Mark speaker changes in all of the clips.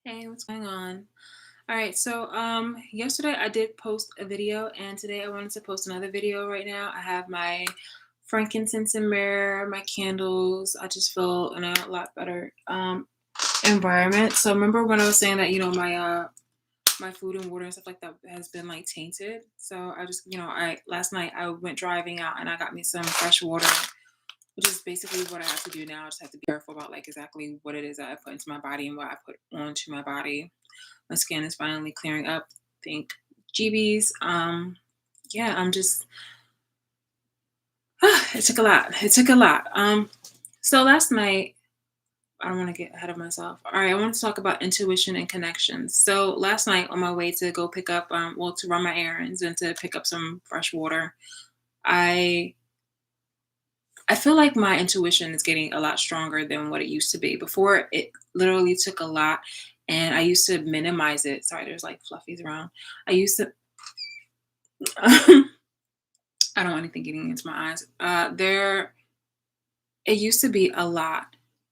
Speaker 1: Hey, what's going on? All right, so yesterday I did post a video and today I wanted to post another video right now. I have my frankincense and myrrh, my candles. I just feel in a lot better environment. So remember when I was saying that, my food and water and stuff like that has been like tainted. So I just, I last night I went driving out and I got me some fresh water, which is basically what I have to do now. I just have to be careful about like exactly what it is that I put into my body and what I put onto my body. My skin is finally clearing up. Thank GBs. Yeah, I'm just it took a lot. It took a lot. So last night, I don't want to get ahead of myself. All right, I want to talk about intuition and connections. So last night on my way to go pick up to run my errands and to pick up some fresh water, I I feel like my intuition is getting a lot stronger than what it used to be. Before it literally took a lot and I used to minimize it. Sorry, there's like fluffies around. I used to I don't want anything getting into my eyes. There, it used to be a lot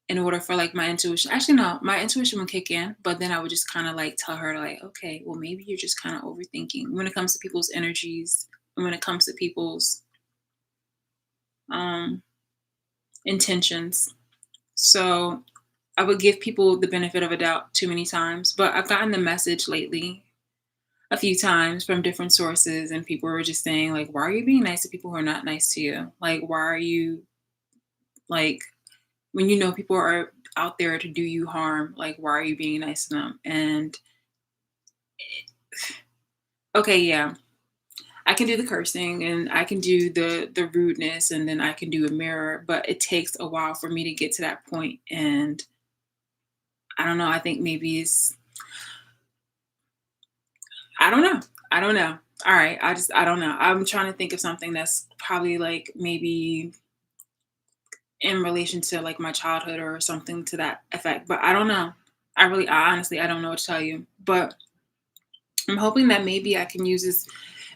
Speaker 1: in order for like my intuition. Actually, no, my intuition would kick in, but then I would just kind of like tell her like, okay, well maybe you're just kind of overthinking when it comes to people's energies, and when it comes to people's um, intentions. So I would give people the benefit of a doubt too many times, but I've gotten the message lately a few times from different sources, and people were just saying like, why are you being nice to people who are not nice to you? Like, why are you like when you know people are out there to do you harm, like why are you being nice to them? And okay, yeah, I can do the cursing and I can do the rudeness and then I can do a mirror, but it takes a while for me to get to that point. And I don't know, I think maybe it's I don't know. I don't know. All right, I don't know. I'm trying to think of something that's probably like maybe in relation to like my childhood or something to that effect, but I don't know. I honestly I don't know what to tell you. But I'm hoping that maybe I can use this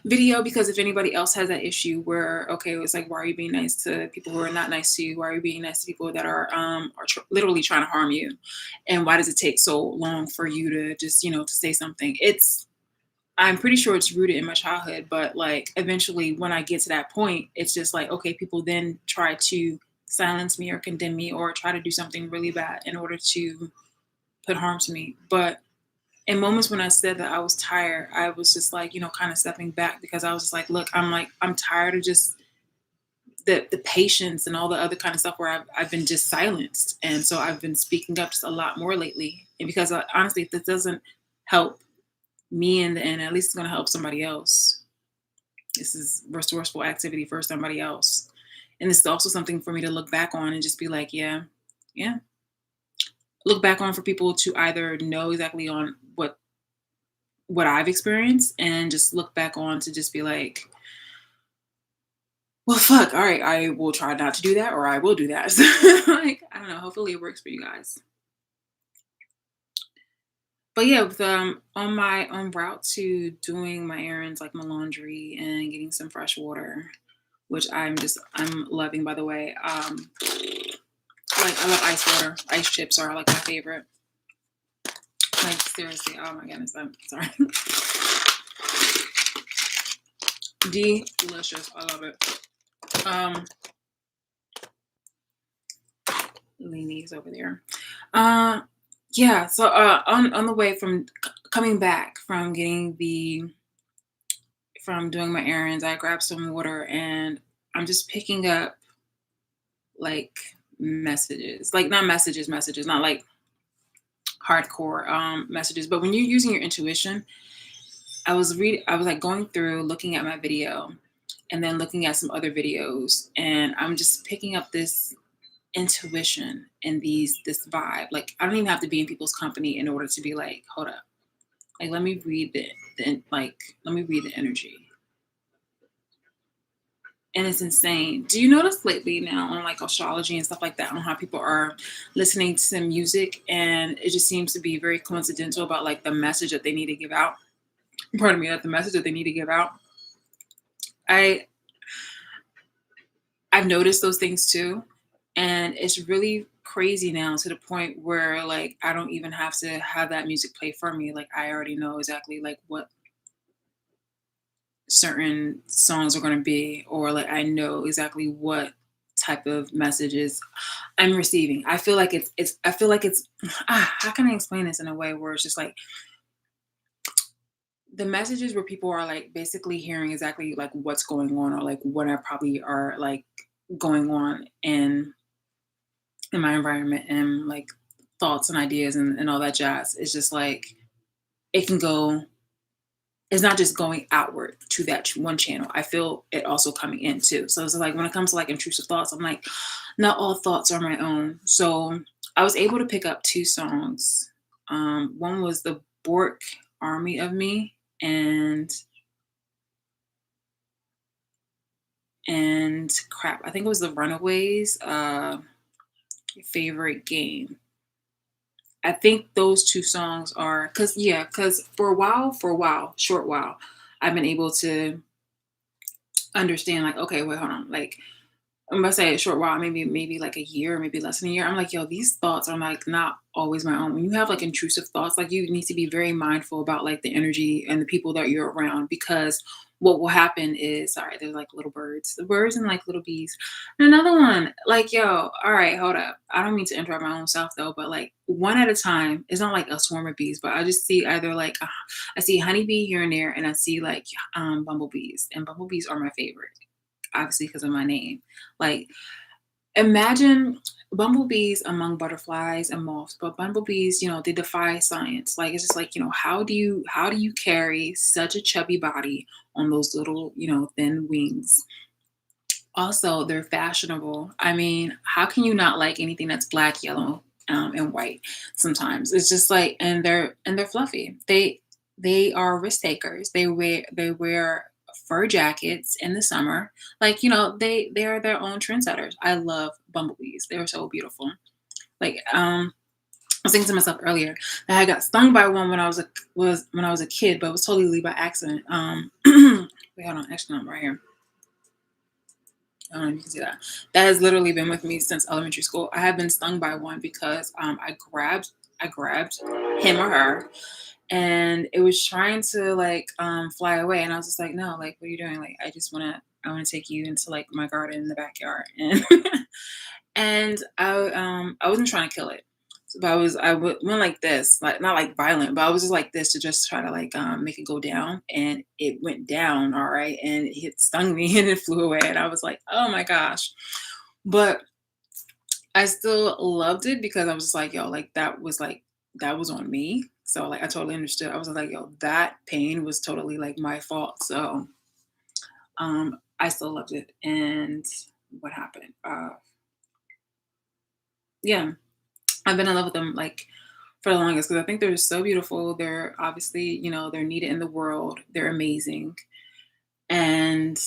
Speaker 1: video because if anybody else has that issue where okay, it's like why are you being nice to people who are not nice to you? Why are you being nice to people that are literally trying to harm you? And why does it take so long for you to just to say something? I'm pretty sure it's rooted in my childhood, but like eventually when I get to that point, it's just like, okay, people then try to silence me or condemn me or try to do something really bad in order to put harm to me. But in moments when I said that I was tired, I was just like, kind of stepping back because I was just like, I'm tired of just the patience and all the other kind of stuff where I've been just silenced. And so I've been speaking up just a lot more lately. And because honestly, if this doesn't help me in the end, at least it's going to help somebody else. This is resourceful activity for somebody else. And this is also something for me to look back on and just be like, yeah, yeah. Look back on for people to either know exactly on what I've experienced and just look back on to just be like, well, fuck, all right, I will try not to do that or I will do that. So, like, I don't know. Hopefully it works for you guys. But yeah, on my on route to doing my errands like my laundry and getting some fresh water, which I'm loving by the way. Like I love ice water. Ice chips are like my favorite. Like seriously, oh my goodness, I'm sorry. Delicious. I love it. Um Leanie's over there. Uh yeah, so on the way from coming back from getting the from doing my errands, I grabbed some water and I'm just picking up like messages. Like not messages, not like hardcore messages, but when you're using your intuition, I was like going through looking at my video and then looking at some other videos and I'm just picking up this intuition and this vibe. Like I don't even have to be in people's company in order to be like, hold up. Like let me read let me read the energy. And it's insane. Do you notice lately now on like astrology and stuff like that on how people are listening to music and it just seems to be very coincidental about like the message that they need to give out? Pardon me, that the message that they need to give out. I I've noticed those things too, and it's really crazy now to the point where like I don't even have to have that music play for me. Like I already know exactly like what certain songs are going to be, or like I know exactly what type of messages I'm receiving. I feel like it's I feel like it's how can I explain this in a way where it's just like the messages where people are like basically hearing exactly like what's going on, or like what I probably are like going on in my environment, and like thoughts and ideas and all that jazz. It's just like it can go, it's not just going outward to that one channel. I feel it also coming in too. So it's like when it comes to like intrusive thoughts, I'm like, not all thoughts are my own. So I was able to pick up two songs. One was the Bork Army of Me, and crap, I think it was the Runaways Favorite Game. I think those two songs are because for a while, short while, I've been able to understand like, okay, wait, hold on. Like I'm gonna say a short while, maybe like a year, maybe less than a year. I'm like, yo, these thoughts are like not always my own. When you have like intrusive thoughts, like you need to be very mindful about like the energy and the people that you're around, because what will happen is, sorry, there's like little birds, the birds and like little bees. And another one, like, yo, all right, hold up. I don't mean to interrupt my own self though, but like one at a time, it's not like a swarm of bees, but I just see either like I see honeybee here and there, and I see like bumblebees, and bumblebees are my favorite, obviously because of my name. Like, imagine bumblebees among butterflies and moths, but bumblebees, they defy science. Like, it's just like, how do you carry such a chubby body on those little, thin wings? Also, they're fashionable. I mean, how can you not like anything that's black, yellow, and white? Sometimes it's just like, and they're fluffy. They are risk takers. They wear fur jackets in the summer. Like, they are their own trendsetters. I love bumblebees. They're so beautiful. Like, I was thinking to myself earlier that I got stung by one when I was a kid, but it was totally by accident. Wait, hold on, actually, no, I'm right here. I don't know if you can see that. That has literally been with me since elementary school. I have been stung by one because I grabbed him or her, and it was trying to like fly away, and I was just like, no, like what are you doing? Like I wanna take you into like my garden in the backyard, and and I wasn't trying to kill it. But went like this, like not like violent, but I was just like this to just try to like make it go down, and it went down all right, and it stung me and it flew away, and I was like, oh my gosh. But I still loved it because I was just like, yo, that was on me. So like I totally understood. I was like, yo, that pain was totally like my fault. So I still loved it. And what happened? Yeah, I've been in love with them like for the longest because I think they're so beautiful. They're obviously, they're needed in the world. They're amazing. And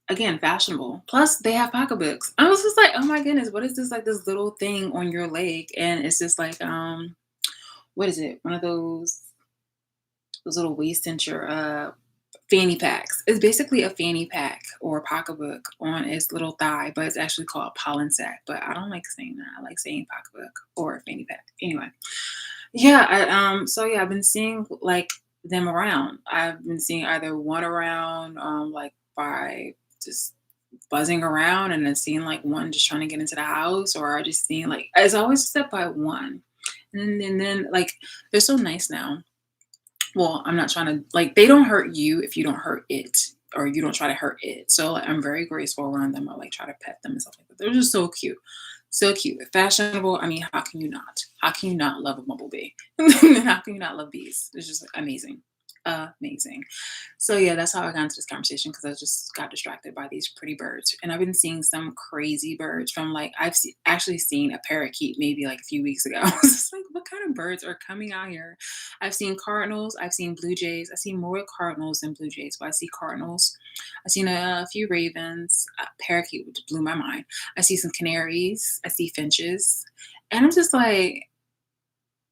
Speaker 1: again, fashionable. Plus, they have pocketbooks. I was just like, oh my goodness, what is this like this little thing on your leg? And it's just like, what is it? One of those little waist cincher fanny packs. It's basically a fanny pack or a pocketbook on its little thigh, but it's actually called a pollen sack. But I don't like saying that. I like saying pocketbook or fanny pack. Anyway, yeah. So yeah, I've been seeing like them around. I've been seeing either one around, like by just buzzing around, and then seeing like one just trying to get into the house, or I just seen like it's always step by one, and then like they're so nice now. Well, I'm not trying to like they don't hurt you if you don't hurt it, or you don't try to hurt it. So like, I'm very graceful around them. I like try to pet them and stuff like that. They're just so cute. So cute. Fashionable. I mean, how can you not? How can you not love a bumblebee? How can you not love bees? It's just amazing. Amazing. So yeah, that's how I got into this conversation because I just got distracted by these pretty birds, and I've been seeing some crazy birds from like actually seen a parakeet maybe like a few weeks ago. I was just like, what kind of birds are coming out here? I've seen cardinals, I've seen blue jays, I've seen more cardinals than blue jays, but I see cardinals. I've seen a few ravens, a parakeet, which blew my mind. I see some canaries, I see finches, and I'm just like,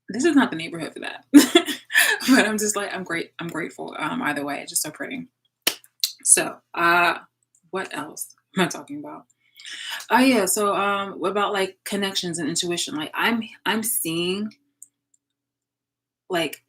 Speaker 1: this is not the neighborhood for that. But I'm just like, I'm grateful. Either way, it's just so pretty. So, what else am I talking about? Oh yeah. So what about like connections and intuition? Like I'm seeing like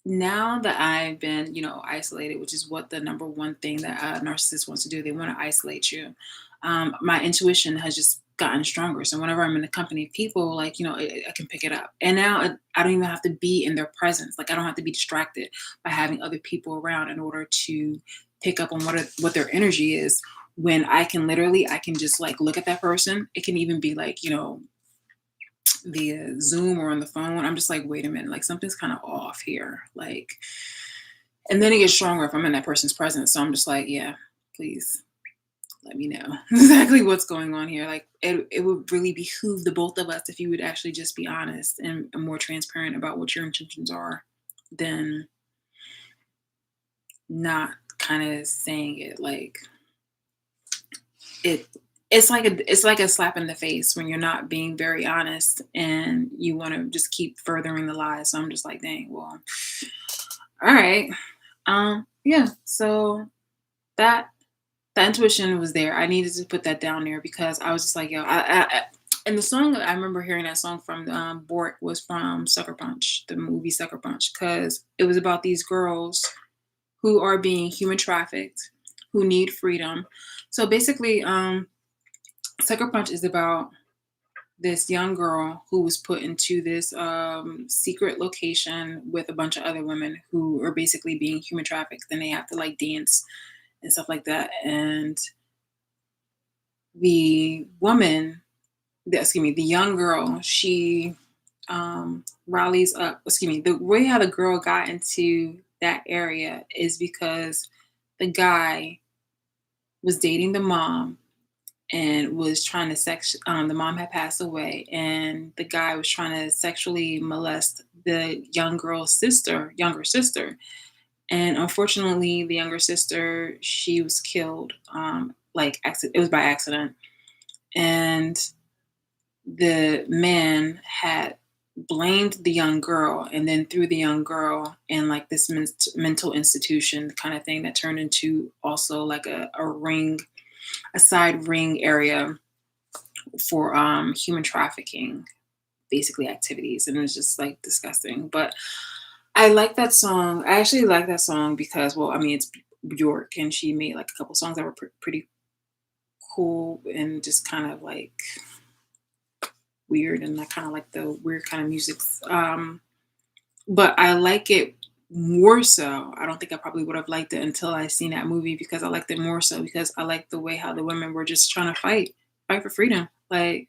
Speaker 1: now that I've been, isolated, which is what the number one thing that a narcissist wants to do, they want to isolate you. My intuition has just gotten stronger. So whenever I'm in the company of people, like, I can pick it up. And now I don't even have to be in their presence. Like, I don't have to be distracted by having other people around in order to pick up on what their energy is. When I can just like look at that person. It can even be like, via Zoom or on the phone. I'm just like, wait a minute, like something's kind of off here. Like, and then it gets stronger if I'm in that person's presence. So I'm just like, yeah, please let me know exactly what's going on here. Like, it would really behoove the both of us if you would actually just be honest and more transparent about what your intentions are than not kind of saying it. Like, it it's like a slap in the face when you're not being very honest and you want to just keep furthering the lies. So I'm just like, dang, well, all right. Yeah. So that the intuition was there. I needed to put that down there because I was just like, yo, and the song I remember hearing that song from Bork was from Sucker Punch, the movie Sucker Punch, because it was about these girls who are being human trafficked, who need freedom. So basically, Sucker Punch is about this young girl who was put into this secret location with a bunch of other women who are basically being human trafficked. Then they have to like dance and stuff like that. And the woman, the young girl, she rallies up. Excuse me, the way how the girl got into that area is because the guy was dating the mom and was trying to the mom had passed away and the guy was trying to sexually molest the younger sister. And unfortunately the younger sister, she was killed, it was by accident. And the man had blamed the young girl and then threw the young girl in like this mental institution kind of thing that turned into also like a ring, a side ring area for human trafficking, basically activities, and it was just like disgusting. But I like that song. I actually like that song because, well, I mean, it's Bjork, and she made like a couple songs that were pretty cool and just kind of like weird, and I kind of like the weird kind of music. But I like it more so. I don't think I probably would have liked it until I seen that movie because I liked it more so because I like the way how the women were just trying to fight for freedom. Like,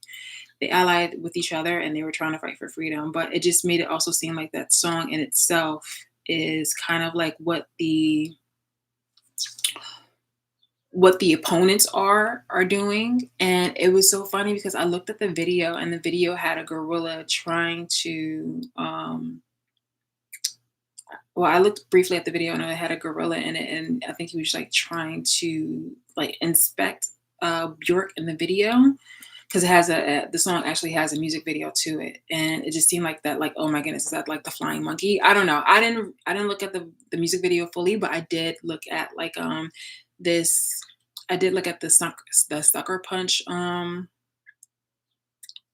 Speaker 1: they allied with each other and they were trying to fight for freedom. But it just made it also seem like that song in itself is kind of like what the opponents are doing. And it was so funny because I looked at the video and the video had a gorilla trying to well, I looked briefly at the video and it had a gorilla in it, and I think he was like trying to like inspect Bjork in the video because it has the song actually has a music video to it, and it just seemed like that, like, oh my goodness, is that like the flying monkey? I don't know. I didn't look at the music video fully, but I did look at like this. I did look at the sucker punch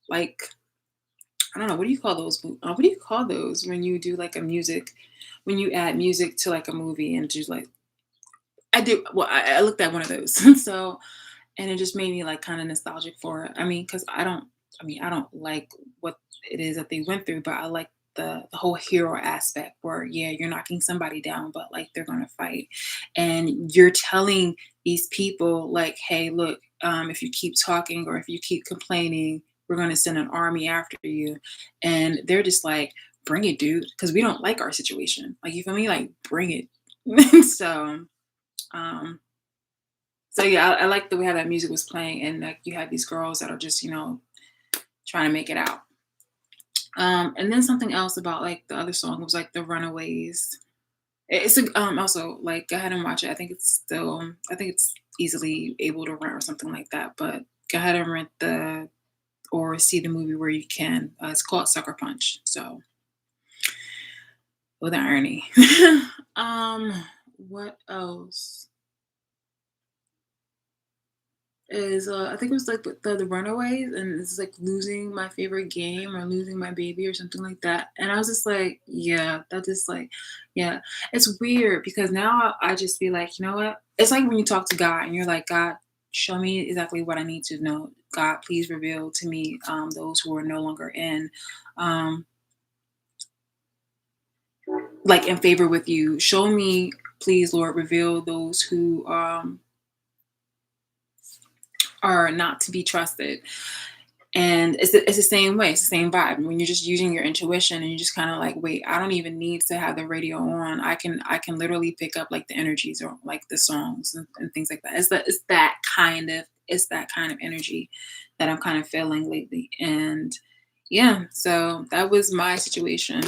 Speaker 1: like, I don't know, what do you call those? What do you call those when you do like a music, when you add music to like a movie and just like, I did. Well, I looked at one of those, so, and it just made me like kind of nostalgic for it. I mean, because I don't. I mean, I don't like what it is that they went through, but I like the whole hero aspect where, yeah, you're knocking somebody down, but like they're gonna fight, and you're telling these people like, hey, look, if you keep talking or if you keep complaining, we're gonna send an army after you, and they're just like, bring it, dude, because we don't like our situation. Like, you feel me? Like, bring it. So. Um, so yeah, I like the way how that music was playing, and like you had these girls that are just trying to make it out. And then something else about like the other song was like the Runaways. It's also like, go ahead and watch it. I think it's easily able to rent or something like that. But go ahead and rent the or see the movie where you can. It's called Sucker Punch. So with the irony. um, what else? is I think it was like the Runaways, and it's like losing my favorite game or losing my baby or something like that. And I was just like, yeah, that just like, yeah, it's weird because now I just be like, you know what? It's like when you talk to God and you're like, God, show me exactly what I need to know. God, please reveal to me those who are no longer in. Um, like in favor with you. Show me, please, Lord, reveal those who are not to be trusted. And it's the same way, it's the same vibe. When you're just using your intuition and you're just kind of like, wait, I don't even need to have the radio on. I can literally pick up like the energies or like the songs and things like that. It's that kind of energy that I'm kind of feeling lately. And yeah, so that was my situation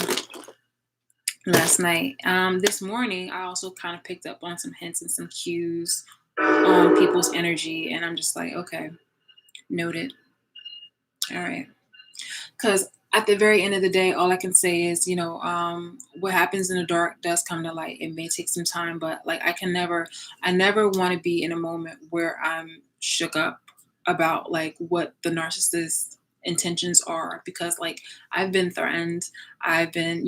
Speaker 1: last night. This morning I also kind of picked up on some hints and some cues on people's energy, and I'm just like, okay, noted. All right. Because at the very end of the day, all I can say is, what happens in the dark does come to light. It may take some time, but like I never want to be in a moment where I'm shook up about like what the narcissist's intentions are, because like I've been threatened. I've been,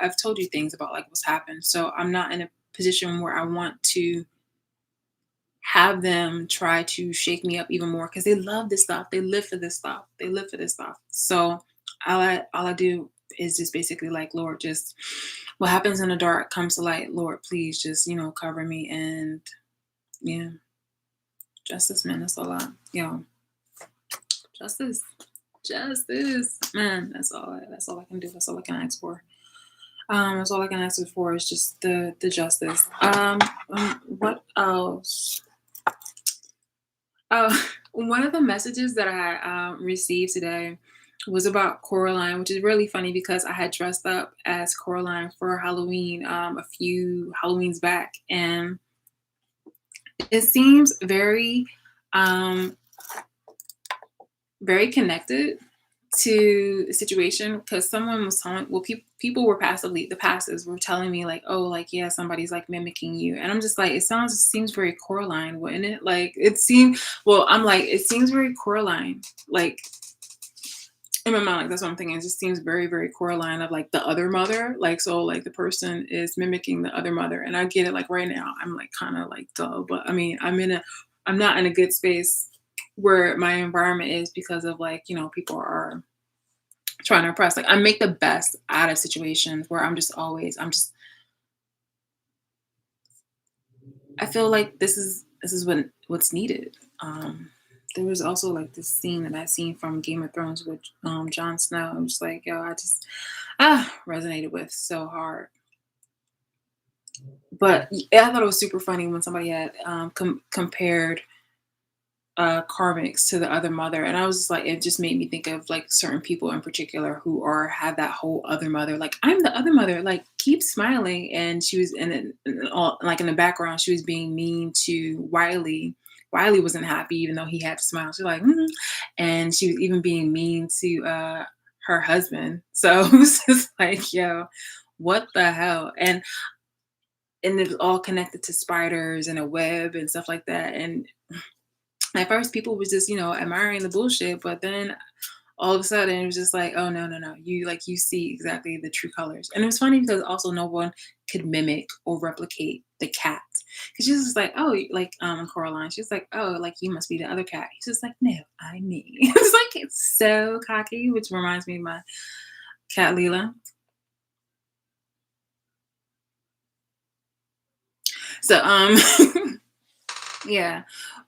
Speaker 1: I've told you things about like what's happened. So I'm not in a position where I want to have them try to shake me up even more because they love this stuff. They live for this stuff. They live for this stuff. So all I do is just basically like, Lord, just what happens in the dark comes to light. Lord, please just, cover me, and yeah, justice, man. That's all justice. Justice. Man, that's all I can do. That's all I can ask for. That's all I can ask for is just the justice. What else? One of the messages that I received today was about Coraline, which is really funny because I had dressed up as Coraline for Halloween a few Halloweens back, and it seems um, very connected to the situation because someone was telling, well, people were the passives were telling me like, oh, like yeah, somebody's like mimicking you, and I'm just like, it seems very Coraline, wouldn't it? Like it seemed, well, I'm like, it seems very Coraline, like in my mind, like that's what I'm thinking. It just seems very, very Coraline of like the other mother, like so, like the person is mimicking the other mother, and I get it. Like right now, I'm like kind of like duh, but I mean, I'm not in a good space where my environment is because of like people are trying to impress. Like I make the best out of situations where I feel like this is what's needed. There was also like this scene that I seen from Game of Thrones with Jon Snow. I'm just like, yo, I just resonated with so hard. But yeah, I thought it was super funny when somebody had compared karmics to the other mother, and I was just like, it just made me think of like certain people in particular who are have that whole other mother, like I'm the other mother, like keep smiling. And she was all like in the background she was being mean to Wiley wasn't happy even though he had to smile. She's like and she was even being mean to her husband. So it was just like, yo, what the hell. And it's all connected to spiders and a web and stuff like that. And at first people was just admiring the bullshit, but then all of a sudden it was just like, oh no, no, no, you see exactly the true colors. And it was funny because also no one could mimic or replicate the cat, because she was just like, oh, like Coraline, she's like, oh, like you must be the other cat. He's just like, no, I'm me. It's like, it's so cocky, which reminds me of my cat Leela. So yeah,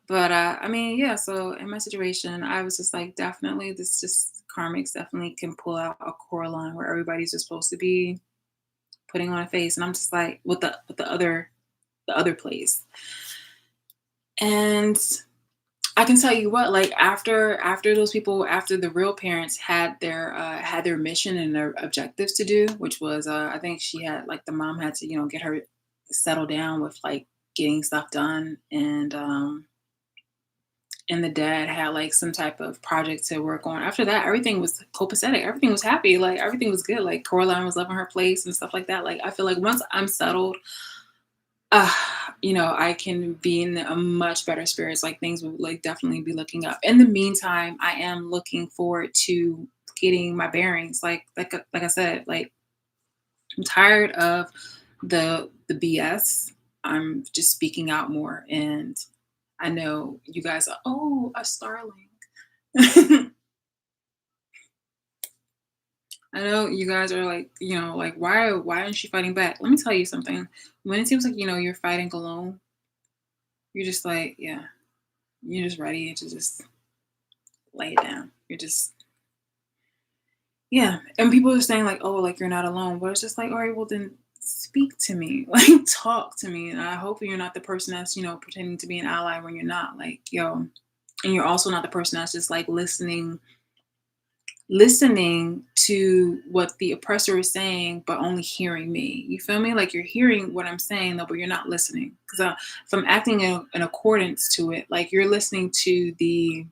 Speaker 1: but I mean, yeah, so in my situation I was just like, definitely this just karmics definitely can pull out a core line where everybody's just supposed to be putting on a face, and I'm just like, with the other place. And I can tell you what, like after those people, after the real parents had their mission and their objectives to do, which was I think she had like the mom had to get her settled down with like getting stuff done, and the dad had like some type of project to work on. After that, everything was copacetic. Everything was happy. Like everything was good. Like Coraline was loving her place and stuff like that. Like I feel like once I'm settled, uh, I can be in a much better spirits. Like things will like definitely be looking up. In the meantime, I am looking forward to getting my bearings. Like I said, like I'm tired of the BS. I'm just speaking out more, and I know you guys are. Oh, a starling. I know you guys are like, like why aren't she fighting back? Let me tell you something. When it seems like you're fighting alone, you're just like, yeah, you're just ready to just lay it down. You're just yeah. And people are saying like, oh, like you're not alone. But it's just like, all right, well then speak to me. Like talk to me. And I hope you're not the person that's, pretending to be an ally when you're not. Like, yo. And you're also not the person that's just like listening to what the oppressor is saying, but only hearing me. You feel me? Like you're hearing what I'm saying, though, but you're not listening. Because if I'm acting in accordance to it, like you're listening to the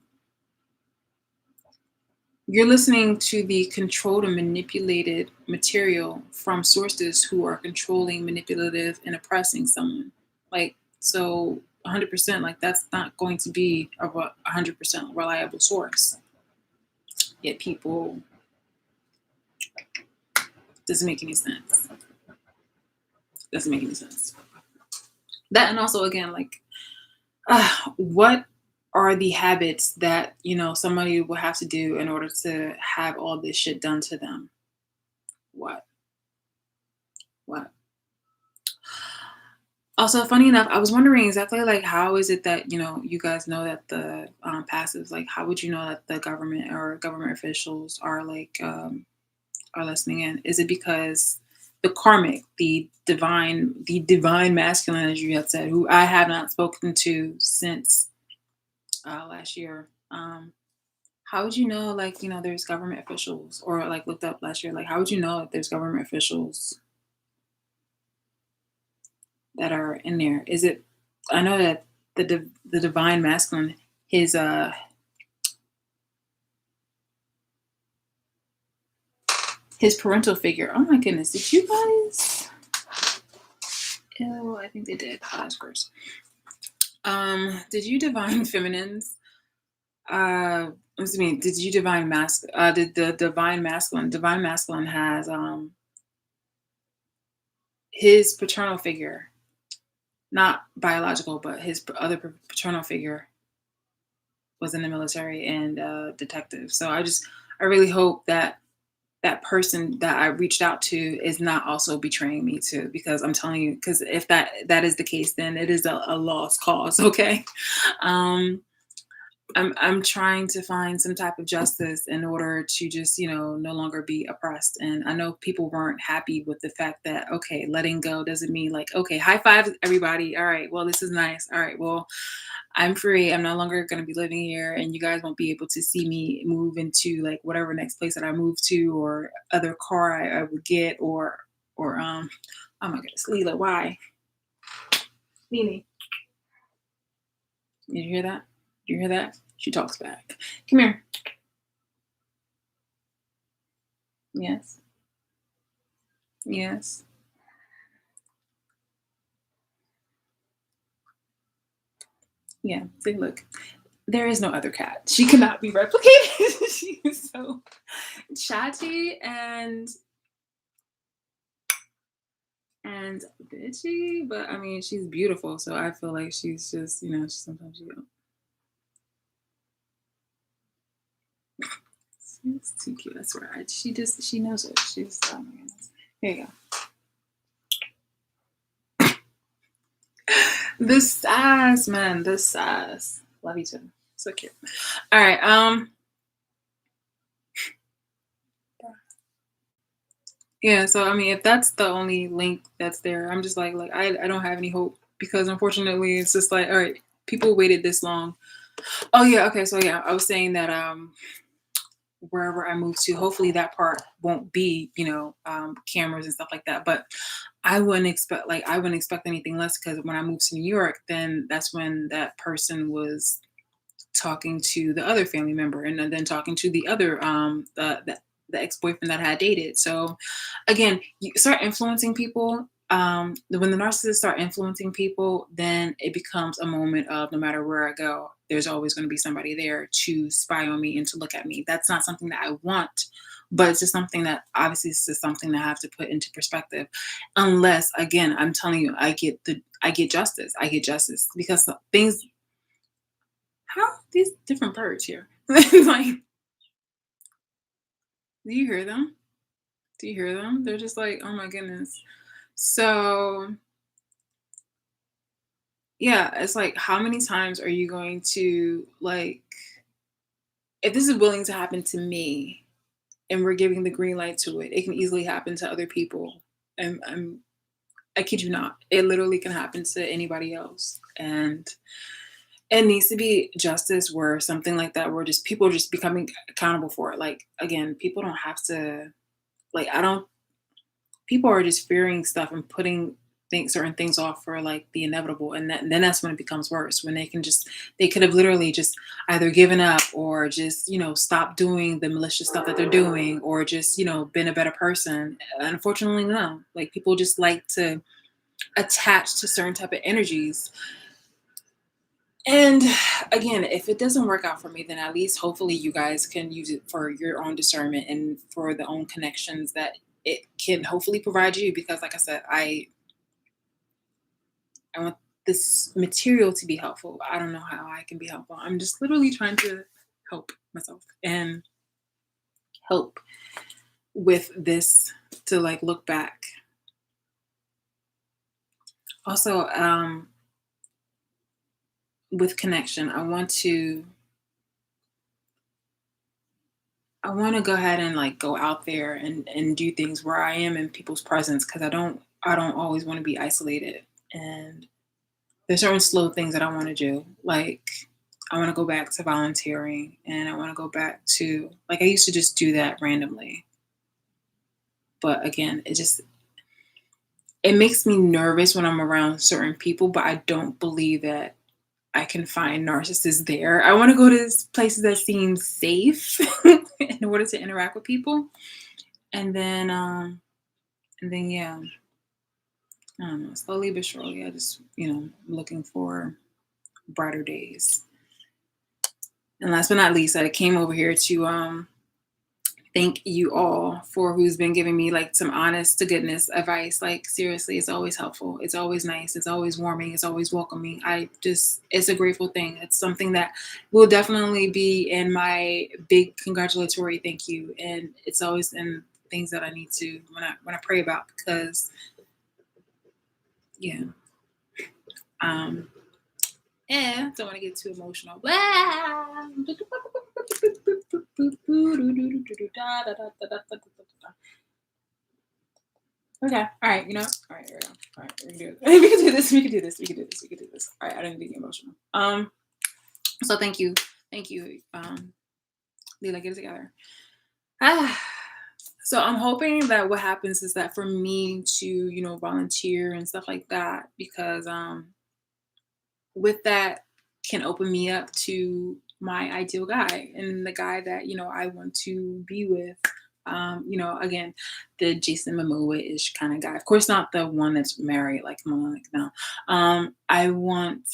Speaker 1: controlled and manipulated material from sources who are controlling, manipulative, and oppressing someone. Like so. 100% like that's not going to be a 100% reliable source, yet people doesn't make any sense. Doesn't make any sense. That and also again, like, what are the habits that somebody will have to do in order to have all this shit done to them? What? What? Also, funny enough, I was wondering exactly like how is it that you guys know that the passives like how would you know that the government or government officials are like are listening in? Is it because the karmic, the divine masculine, as you had said, who I have not spoken to since last year? How would you know, like, there's government officials, or like looked up last year? Like, how would you know if there's government officials that are in there? Is it? I know that the divine masculine, his parental figure. Oh my goodness, did you guys? Oh, I think they did. Oh, that's gross. Did you divine feminines? Excuse me. Did you divine did the divine masculine? Divine masculine has his paternal figure, not biological, but his other paternal figure was in the military and detective. So I really hope that that person that I reached out to is not also betraying me too, because I'm telling you, because if that is the case, then it is a lost cause. Okay. Um, I'm trying to find some type of justice in order to just, no longer be oppressed. And I know people weren't happy with the fact that, okay, letting go doesn't mean like, okay, high five everybody. All right, well, this is nice. All right, well, I'm free. I'm no longer going to be living here, and you guys won't be able to see me move into like whatever next place that I move to, or other car I would get, or oh my goodness, Leela, why? Nene, did you hear that? Did you hear that? She talks back. Come here. Yes. Yes. Yeah. See, look, there is no other cat. She cannot be replicated. She is so chatty and bitchy, but I mean, she's beautiful. So I feel like she's just, sometimes she's too cute. I swear. She knows it. She's oh my goodness. Here you go. The sass, man. The sass. Love you too. So cute. All right. Yeah, so I mean, if that's the only link that's there, I'm just like I don't have any hope because unfortunately it's just like all right, people waited this long. Oh yeah, okay, so yeah, I was saying that wherever I move to, hopefully that part won't be cameras and stuff like that. But I wouldn't expect anything less because when I moved to New York, then that's when that person was talking to the other family member and then talking to the other the ex-boyfriend that I had dated. So again, you start influencing people when the narcissists start influencing people, then it becomes a moment of no matter where I go, there's always going to be somebody there to spy on me and to look at me. That's not something that I want, but it's just something that obviously is just something that I have to put into perspective. Unless, again, I'm telling you, I get justice. I get justice because things. How these different birds here? Like, do you hear them? Do you hear them? They're just like, oh my goodness. So yeah, it's like, how many times are you going to, like, if this is willing to happen to me and we're giving the green light to it, it can easily happen to other people. I kid you not, it literally can happen to anybody else. And it needs to be justice where something like that, where just people are just becoming accountable for it. Like, again, people don't have to, like, I don't, people are just fearing stuff and putting certain things off for like the inevitable, and then that's when it becomes worse, when they could have literally just either given up or just stop doing the malicious stuff that they're doing, or just been a better person. Unfortunately, no, like, people just like to attach to certain type of energies. And again, if it doesn't work out for me, then at least hopefully you guys can use it for your own discernment and for the own connections that it can hopefully provide you. Because, like I said, I want this material to be helpful. I don't know how I can be helpful. I'm just literally trying to help myself and help with this, to like look back. Also, with connection, I want to go ahead and like go out there and do things where I am in people's presence, because I don't always want to be isolated. And there's certain slow things that I want to do. Like, I want to go back to volunteering, and I want to go back to, like, I used to just do that randomly. But again, it makes me nervous when I'm around certain people, but I don't believe that I can find narcissists there. I want to go to places that seem safe in order to interact with people. And then yeah, I don't know, slowly but surely I just, looking for brighter days. And last but not least, I came over here to thank you all for who's been giving me like some honest to goodness advice. Like, seriously, it's always helpful. It's always nice. It's always warming. It's always welcoming. It's a grateful thing. It's something that will definitely be in my big congratulatory thank you. And it's always in things that I need to, when I pray about, because yeah. Um, yeah, don't want to get too emotional. Okay. All right. All right. Here we go. All right. We can do it. We can do this. We can do this. We can do this. We can do this. All right. I didn't get emotional. So thank you. Thank you. Leela, get it together. Ah. So I'm hoping that what happens is that for me to, volunteer and stuff like that, because with that can open me up to my ideal guy, and the guy that I want to be with. Again, the Jason Momoa-ish kind of guy. Of course, not the one that's married. Like, come on, like, no. I want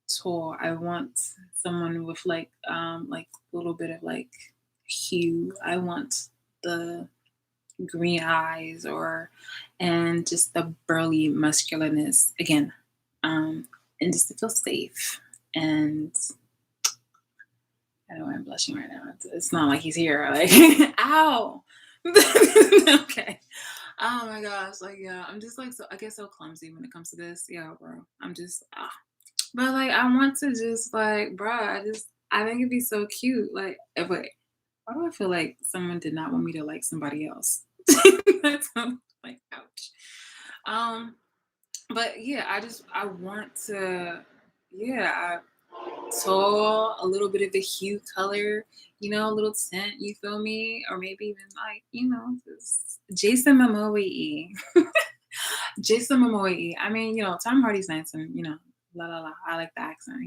Speaker 1: tall. I want someone with like a little bit of like hue. I want the green eyes, and just the burly muscularness again, and just to feel safe. And I know I'm blushing right now. It's not like he's here. Like, ow. Okay. Oh my gosh. Like, yeah, I'm just like, so I get so clumsy when it comes to this. Yeah, bro. I'm just, but like, I want to just like, bro, I think it'd be so cute. Like, wait, why do I feel like someone did not want me to like somebody else? That's like, ouch. Um, but yeah, I want to, yeah, tall, a little bit of the hue color, a little tint, you feel me? Or maybe even like, just Jason Momoa. Jason Momoa. I mean, Tom Hardy's nice, and la la la. I like the accent.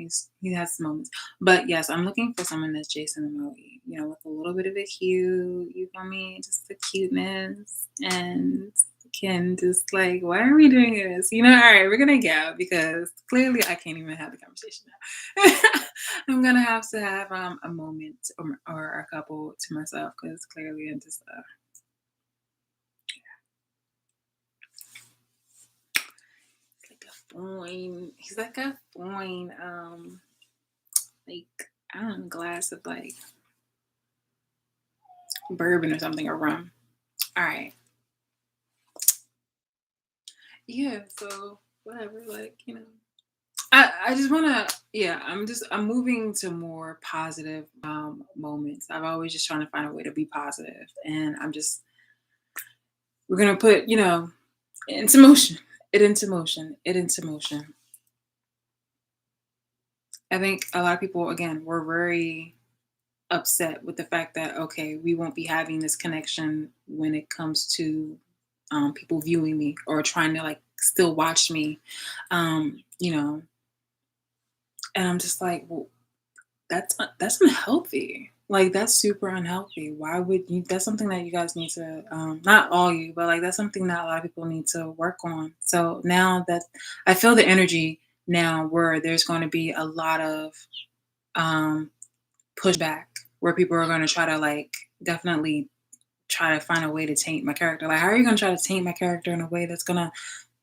Speaker 1: He has some moments. But yes, I'm looking for someone that's Jason Momoa, with a little bit of a hue, you feel me? Just the cuteness and can just like, why are we doing this? All right, we're gonna go because clearly I can't even have the conversation now. I'm gonna have to have a moment or a couple to myself because clearly I'm just like a fine. He's like a fine, like I don't know, glass of like bourbon or something or rum. All right, yeah. So whatever, like I just wanna yeah, I'm moving to more positive moments. I've always just trying to find a way to be positive, and we're gonna put into motion, it into motion. I think a lot of people again were very upset with the fact that okay, we won't be having this connection when it comes to people viewing me or trying to like still watch me, you know, and I'm just like, well, that's unhealthy. Like that's super unhealthy. Why would you? That's something that you guys need to, not all you, but like that's something that a lot of people need to work on. So now that I feel the energy now, where there's going to be a lot of um, pushback, where people are going to try to like definitely try to find a way to taint my character. Like, how are you going to try to taint my character in a way that's gonna?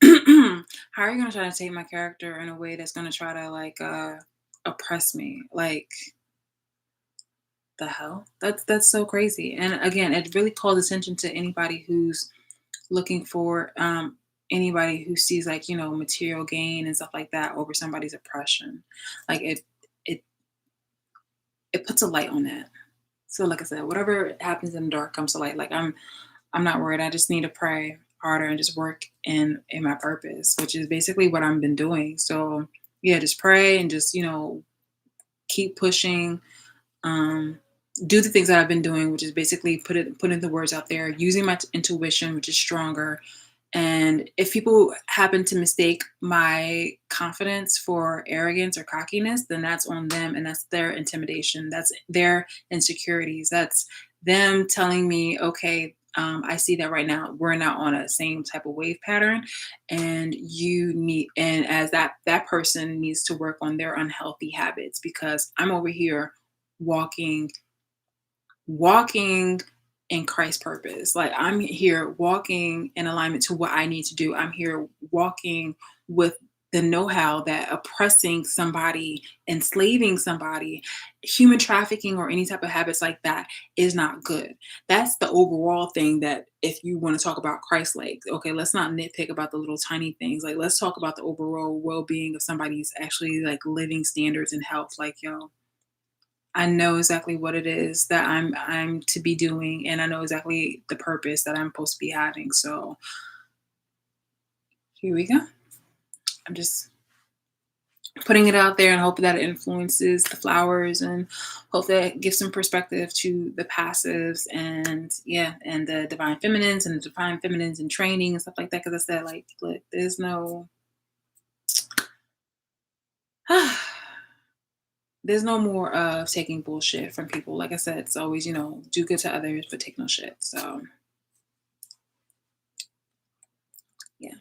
Speaker 1: How are you going to try to taint my character in a way that's going to try to like oppress me? Like the hell? That's so crazy. And again, it really calls attention to anybody who's looking for anybody who sees like, material gain and stuff like that over somebody's oppression. Like it it puts a light on that. So like I said, whatever happens in the dark comes to light. Like I'm not worried. I just need to pray harder and just work in my purpose, which is basically what I've been doing. So yeah, just pray and just, keep pushing, um, do the things that I've been doing, which is basically putting the words out there, using my intuition, which is stronger. And if people happen to mistake my confidence for arrogance or cockiness, then that's on them and that's their intimidation. That's their insecurities. That's them telling me, okay, I see that right now we're not on a same type of wave pattern, and as that person needs to work on their unhealthy habits because I'm over here walking walking in Christ's purpose. Like I'm here walking in alignment to what I need to do. I'm here walking with the know-how that oppressing somebody, enslaving somebody, human trafficking or any type of habits like that is not good. That's the overall thing that if you want to talk about Christ like, okay, let's not nitpick about the little tiny things. Like let's talk about the overall well-being of somebody's actually like living standards and health. Like, yo, I know exactly what it is that I'm to be doing, and I know exactly the purpose that I'm supposed to be having. So here we go. I'm just putting it out there and hope that it influences the flowers and hope that it gives some perspective to the passives and yeah, and the divine feminines and the divine feminines in training and stuff like that. Because I said, like, look, there's no there's no more of taking bullshit from people. Like I said, it's always, do good to others, but take no shit. So yeah,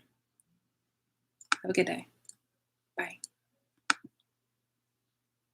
Speaker 1: have a good day.